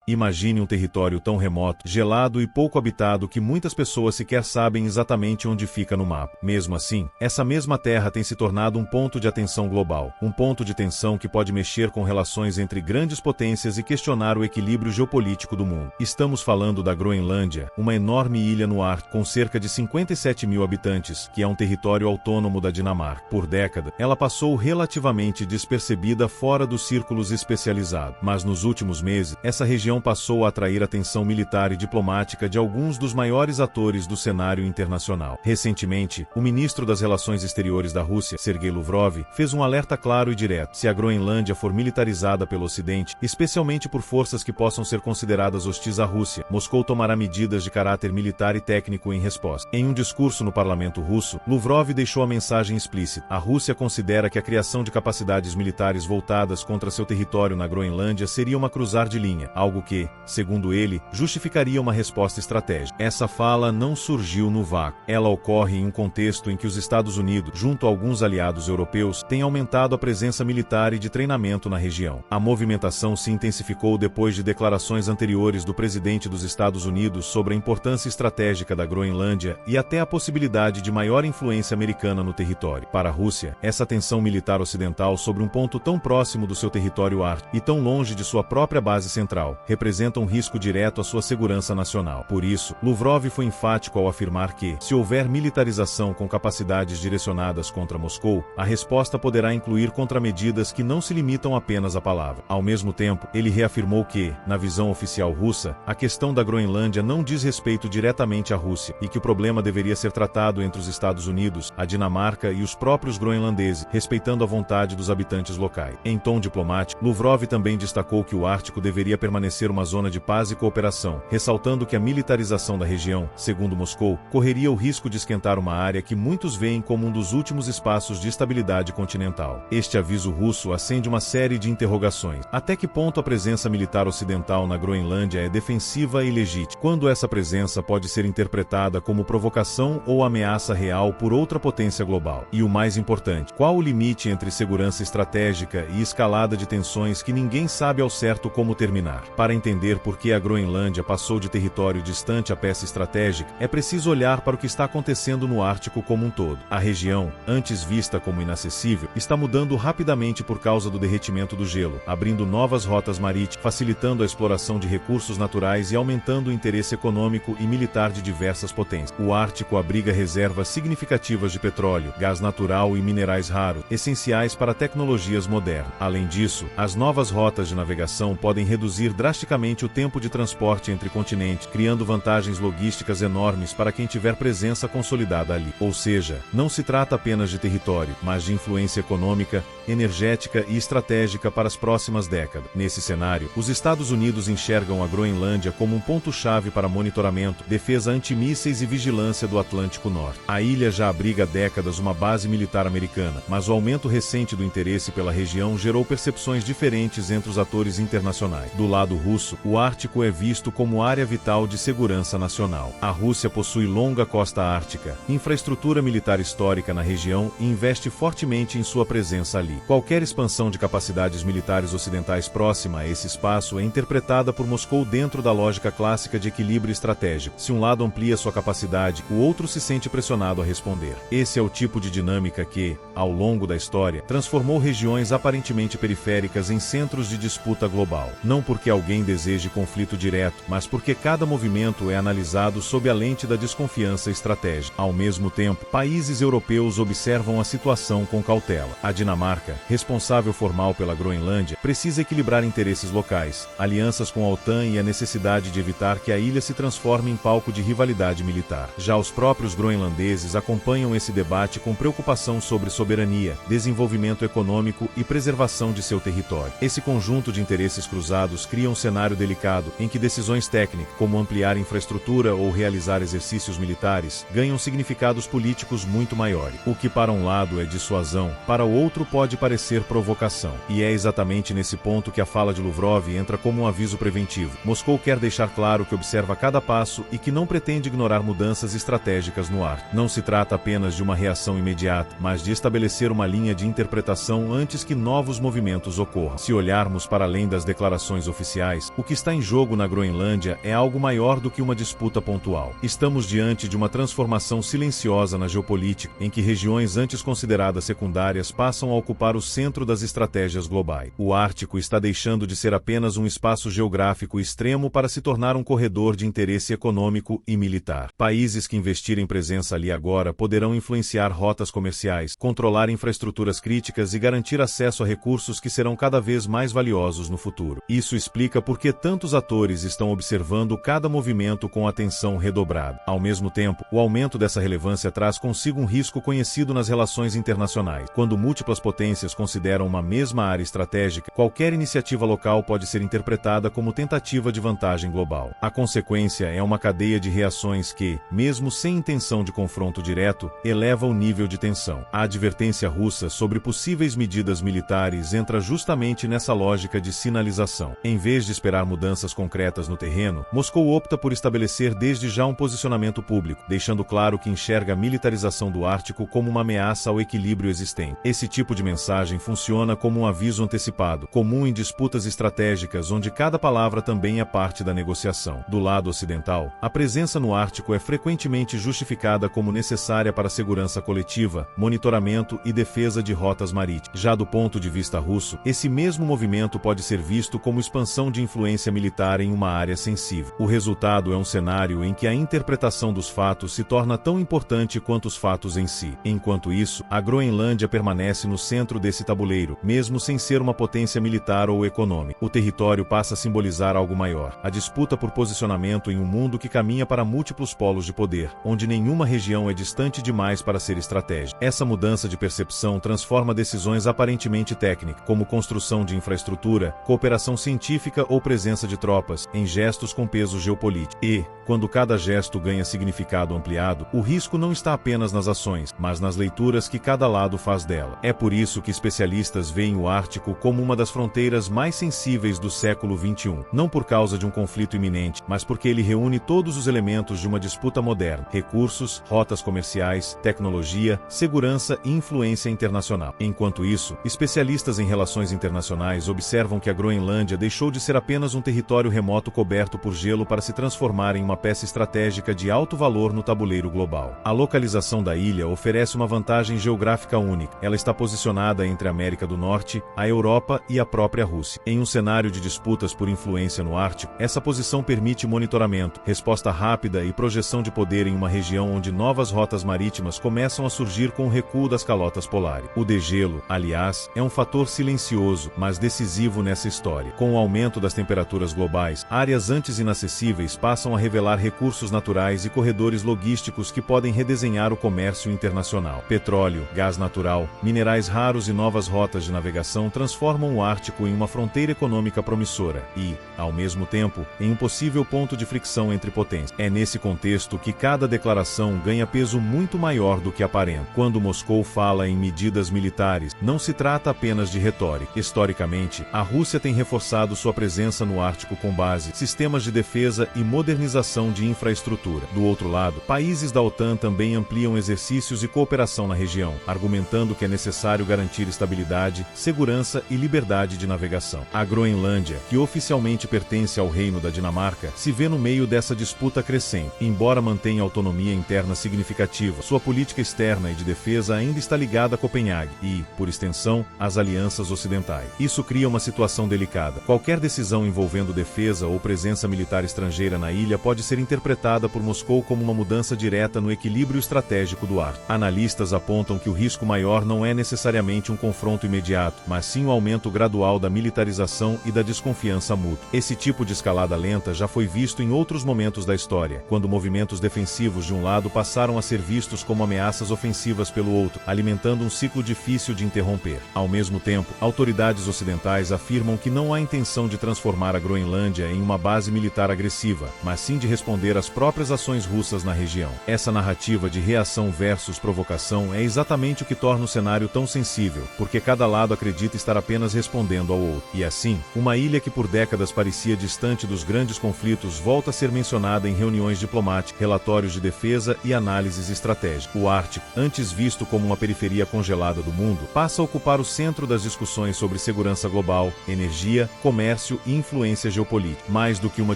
Imagine um território tão remoto, gelado e pouco habitado que muitas pessoas sequer sabem exatamente onde fica no mapa. Mesmo assim, essa mesma terra tem se tornado um ponto de atenção global, um ponto de tensão que pode mexer com relações entre grandes potências e questionar o equilíbrio geopolítico do mundo. Estamos falando da Groenlândia, uma enorme ilha no Ártico com cerca de 57 mil habitantes, que é um território autônomo da Dinamarca. Por década, ela passou relativamente despercebida fora dos círculos especializados, mas nos últimos meses, essa região passou a atrair a atenção militar e diplomática de alguns dos maiores atores do cenário internacional. Recentemente, o ministro das Relações Exteriores da Rússia, Sergei Lavrov, fez um alerta claro e direto: se a Groenlândia for militarizada pelo Ocidente, especialmente por forças que possam ser consideradas hostis à Rússia, Moscou tomará medidas de caráter militar e técnico em resposta. Em um discurso no parlamento russo, Lavrov deixou a mensagem explícita: a Rússia considera que a criação de capacidades militares voltadas contra seu território na Groenlândia seria uma cruzar de linha, algo que, segundo ele, justificaria uma resposta estratégica. Essa fala não surgiu no vácuo. Ela ocorre em um contexto em que os Estados Unidos, junto a alguns aliados europeus, têm aumentado a presença militar e de treinamento na região. A movimentação se intensificou depois de declarações anteriores do presidente dos Estados Unidos sobre a importância estratégica da Groenlândia e até a possibilidade de maior influência americana no território. Para a Rússia, essa tensão militar ocidental sobre um ponto tão próximo do seu território ártico e tão longe de sua própria base central representa um risco direto à sua segurança nacional. Por isso, Lavrov foi enfático ao afirmar que, se houver militarização com capacidades direcionadas contra Moscou, a resposta poderá incluir contramedidas que não se limitam apenas à palavra. Ao mesmo tempo, ele reafirmou que, na visão oficial russa, a questão da Groenlândia não diz respeito diretamente à Rússia e que o problema deveria ser tratado entre os Estados Unidos, a Dinamarca e os próprios groenlandeses, respeitando a vontade dos habitantes locais. Em tom diplomático, Lavrov também destacou que o Ártico deveria permanecer uma zona de paz e cooperação, ressaltando que a militarização da região, segundo Moscou, correria o risco de esquentar uma área que muitos veem como um dos últimos espaços de estabilidade continental. Este aviso russo acende uma série de interrogações. Até que ponto a presença militar ocidental na Groenlândia é defensiva e legítima? Quando essa presença pode ser interpretada como provocação ou ameaça real por outra potência global? E o mais importante, qual o limite entre segurança estratégica e escalada de tensões que ninguém sabe ao certo como terminar? Para entender por que a Groenlândia passou de território distante a peça estratégica, é preciso olhar para o que está acontecendo no Ártico como um todo. A região, antes vista como inacessível, está mudando rapidamente por causa do derretimento do gelo, abrindo novas rotas marítimas, facilitando a exploração de recursos naturais e aumentando o interesse econômico e militar de diversas potências. O Ártico abriga reservas significativas de petróleo, gás natural e minerais raros, essenciais para tecnologias modernas. Além disso, as novas rotas de navegação podem reduzir drasticamente o tempo de transporte entre continentes, criando vantagens logísticas enormes para quem tiver presença consolidada ali. Ou seja, não se trata apenas de território, mas de influência econômica, energética e estratégica para as próximas décadas. Nesse cenário, os Estados Unidos enxergam a Groenlândia como um ponto-chave para monitoramento, defesa antimísseis e vigilância do Atlântico Norte. A ilha já abriga há décadas uma base militar americana, mas o aumento recente do interesse pela região gerou percepções diferentes entre os atores internacionais. Do lado russo, o Ártico é visto como área vital de segurança nacional. A Rússia possui longa costa ártica, infraestrutura militar histórica na região e investe fortemente em sua presença ali. Qualquer expansão de capacidades militares ocidentais próxima a esse espaço é interpretada por Moscou dentro da lógica clássica de equilíbrio estratégico. Se um lado amplia sua capacidade, o outro se sente pressionado a responder. Esse é o tipo de dinâmica que, ao longo da história, transformou regiões aparentemente periféricas em centros de disputa global. Não porque alguém deseje conflito direto, mas porque cada movimento é analisado sob a lente da desconfiança estratégica. Ao mesmo tempo, países europeus observam a situação com cautela. A Dinamarca, responsável formal pela Groenlândia, precisa equilibrar interesses locais, alianças com a OTAN e a necessidade de evitar que a ilha se transforme em palco de rivalidade militar. Já os próprios groenlandeses acompanham esse debate com preocupação sobre soberania, desenvolvimento econômico e preservação de seu território. Esse conjunto de interesses cruzados cria um cenário delicado em que decisões técnicas, como ampliar infraestrutura ou realizar exercícios militares, ganham significados políticos muito maiores. O que para um lado é dissuasão, para o outro pode parecer provocação. E é exatamente nesse ponto que a fala de Lavrov entra como um aviso preventivo. Moscou quer deixar claro que observa cada passo e que não pretende ignorar mudanças estratégicas no ar. Não se trata apenas de uma reação imediata, mas de estabelecer uma linha de interpretação antes que novos movimentos ocorram. Se olharmos para além das declarações oficiais, comerciais, o que está em jogo na Groenlândia é algo maior do que uma disputa pontual. Estamos diante de uma transformação silenciosa na geopolítica, em que regiões antes consideradas secundárias passam a ocupar o centro das estratégias globais. O Ártico está deixando de ser apenas um espaço geográfico extremo para se tornar um corredor de interesse econômico e militar. Países que investirem presença ali agora poderão influenciar rotas comerciais, controlar infraestruturas críticas e garantir acesso a recursos que serão cada vez mais valiosos no futuro. Isso explica por que tantos atores estão observando cada movimento com atenção redobrada. Ao mesmo tempo, o aumento dessa relevância traz consigo um risco conhecido nas relações internacionais. Quando múltiplas potências consideram uma mesma área estratégica, qualquer iniciativa local pode ser interpretada como tentativa de vantagem global. A consequência é uma cadeia de reações que, mesmo sem intenção de confronto direto, eleva o nível de tensão. A advertência russa sobre possíveis medidas militares entra justamente nessa lógica de sinalização. Em vez de esperar mudanças concretas no terreno, Moscou opta por estabelecer desde já um posicionamento público, deixando claro que enxerga a militarização do Ártico como uma ameaça ao equilíbrio existente. Esse tipo de mensagem funciona como um aviso antecipado, comum em disputas estratégicas onde cada palavra também é parte da negociação. Do lado ocidental, a presença no Ártico é frequentemente justificada como necessária para a segurança coletiva, monitoramento e defesa de rotas marítimas. Já do ponto de vista russo, esse mesmo movimento pode ser visto como expansão de influência militar em uma área sensível. O resultado é um cenário em que a interpretação dos fatos se torna tão importante quanto os fatos em si. Enquanto isso, a Groenlândia permanece no centro desse tabuleiro, mesmo sem ser uma potência militar ou econômica. O território passa a simbolizar algo maior: a disputa por posicionamento em um mundo que caminha para múltiplos polos de poder, onde nenhuma região é distante demais para ser estratégica. Essa mudança de percepção transforma decisões aparentemente técnicas, como construção de infraestrutura, cooperação científica ou presença de tropas, em gestos com peso geopolítico. E, quando cada gesto ganha significado ampliado, o risco não está apenas nas ações, mas nas leituras que cada lado faz dela. É por isso que especialistas veem o Ártico como uma das fronteiras mais sensíveis do século XXI, não por causa de um conflito iminente, mas porque ele reúne todos os elementos de uma disputa moderna: recursos, rotas comerciais, tecnologia, segurança e influência internacional. Enquanto isso, especialistas em relações internacionais observam que a Groenlândia deixou de ser apenas um território remoto coberto por gelo para se transformar em uma peça estratégica de alto valor no tabuleiro global. A localização da ilha oferece uma vantagem geográfica única. Ela está posicionada entre a América do Norte, a Europa e a própria Rússia. Em um cenário de disputas por influência no Ártico, essa posição permite monitoramento, resposta rápida e projeção de poder em uma região onde novas rotas marítimas começam a surgir com o recuo das calotas polares. O degelo, aliás, é um fator silencioso, mas decisivo nessa história. Com o aumento das temperaturas globais, áreas antes inacessíveis passam a revelar recursos naturais e corredores logísticos que podem redesenhar o comércio internacional. Petróleo, gás natural, minerais raros e novas rotas de navegação transformam o Ártico em uma fronteira econômica promissora e, ao mesmo tempo, em um possível ponto de fricção entre potências. É nesse contexto que cada declaração ganha peso muito maior do que aparenta. Quando Moscou fala em medidas militares, não se trata apenas de retórica. Historicamente, a Rússia tem reforçado sua presença no Ártico com base, sistemas de defesa e modernização de infraestrutura. Do outro lado, países da OTAN também ampliam exercícios e cooperação na região, argumentando que é necessário garantir estabilidade, segurança e liberdade de navegação. A Groenlândia, que oficialmente pertence ao Reino da Dinamarca, se vê no meio dessa disputa crescente. Embora mantenha autonomia interna significativa, sua política externa e de defesa ainda está ligada a Copenhague e, por extensão, às alianças ocidentais. Isso cria uma situação delicada. Qualquer decisão envolvendo defesa ou presença militar estrangeira na ilha pode ser interpretada por Moscou como uma mudança direta no equilíbrio estratégico do Ártico. Analistas apontam que o risco maior não é necessariamente um confronto imediato, mas sim um aumento gradual da militarização e da desconfiança mútua. Esse tipo de escalada lenta já foi visto em outros momentos da história, quando movimentos defensivos de um lado passaram a ser vistos como ameaças ofensivas pelo outro, alimentando um ciclo difícil de interromper. Ao mesmo tempo, autoridades ocidentais afirmam que não há intenção de transformar a Groenlândia em uma base militar agressiva, mas sim de responder às próprias ações russas na região. Essa narrativa de reação versus provocação é exatamente o que torna o cenário tão sensível, porque cada lado acredita estar apenas respondendo ao outro. E assim, uma ilha que por décadas parecia distante dos grandes conflitos volta a ser mencionada em reuniões diplomáticas, relatórios de defesa e análises estratégicas. O Ártico, antes visto como uma periferia congelada do mundo, passa a ocupar o centro das discussões sobre segurança global, energia, comércio e influência geopolítica. Mais do que uma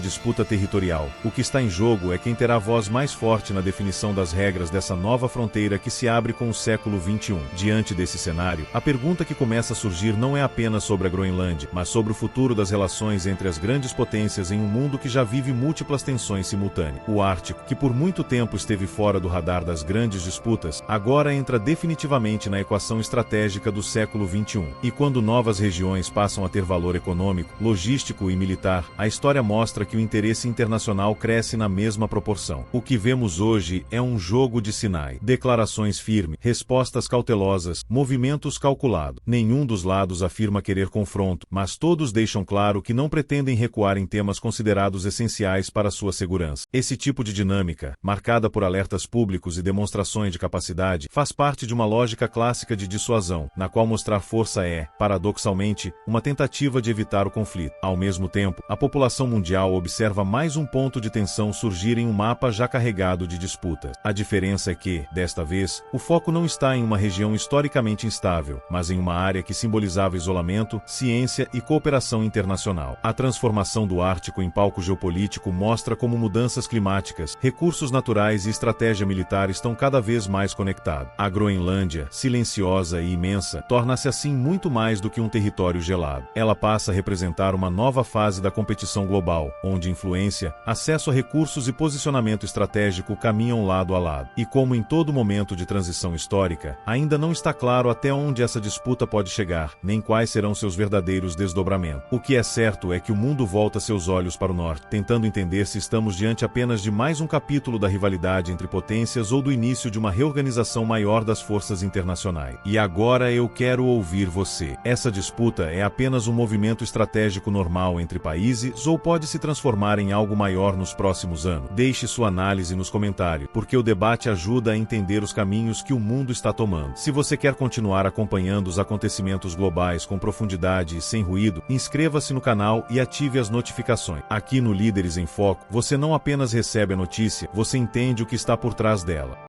disputa territorial, o que está em jogo é quem terá a voz mais forte na definição das regras dessa nova fronteira que se abre com o século XXI. Diante desse cenário, a pergunta que começa a surgir não é apenas sobre a Groenlândia, mas sobre o futuro das relações entre as grandes potências em um mundo que já vive múltiplas tensões simultâneas. O Ártico, que por muito tempo esteve fora do radar das grandes disputas, agora entra definitivamente na equação estratégica do século XXI. E quando novas regiões passam a ter valor econômico, logístico e militar, a história mostra que o interesse internacional cresce na mesma proporção. O que vemos hoje é um jogo de sinais. Declarações firmes, respostas cautelosas, movimentos calculados. Nenhum dos lados afirma querer confronto, mas todos deixam claro que não pretendem recuar em temas considerados essenciais para sua segurança. Esse tipo de dinâmica, marcada por alertas públicos e demonstrações de capacidade, faz parte de uma lógica clássica de dissuasão, na qual mostrar força é, paradoxalmente, uma tentativa de evitar o conflito. Ao mesmo tempo, a população mundial observa mais um ponto de tensão surgir em um mapa já carregado de disputas. A diferença é que, desta vez, o foco não está em uma região historicamente instável, mas em uma área que simbolizava isolamento, ciência e cooperação internacional. A transformação do Ártico em palco geopolítico mostra como mudanças climáticas, recursos naturais e estratégia militar estão cada vez mais conectados. A Groenlândia, silenciosa e imensa, torna-se assim muito mais do que um território gelado. Ela passa a representar uma nova fase da competição global, onde influência, acesso a recursos e posicionamento estratégico caminham lado a lado. E como em todo momento de transição histórica, ainda não está claro até onde essa disputa pode chegar, nem quais serão seus verdadeiros desdobramentos. O que é certo é que o mundo volta seus olhos para o norte, tentando entender se estamos diante apenas de mais um capítulo da rivalidade entre potências ou do início de uma reorganização maior das forças internacionais. E agora eu quero ouvir você. Essa disputa é apenas um movimento estratégico normal entre países ou pode se transformar em algo maior nos próximos anos? Deixe sua análise nos comentários, porque o debate ajuda a entender os caminhos que o mundo está tomando. Se você quer continuar acompanhando os acontecimentos globais com profundidade e sem ruído, inscreva-se no canal e ative as notificações. Aqui no Líderes em Foco, você não apenas recebe a notícia, você entende o que está por trás dela.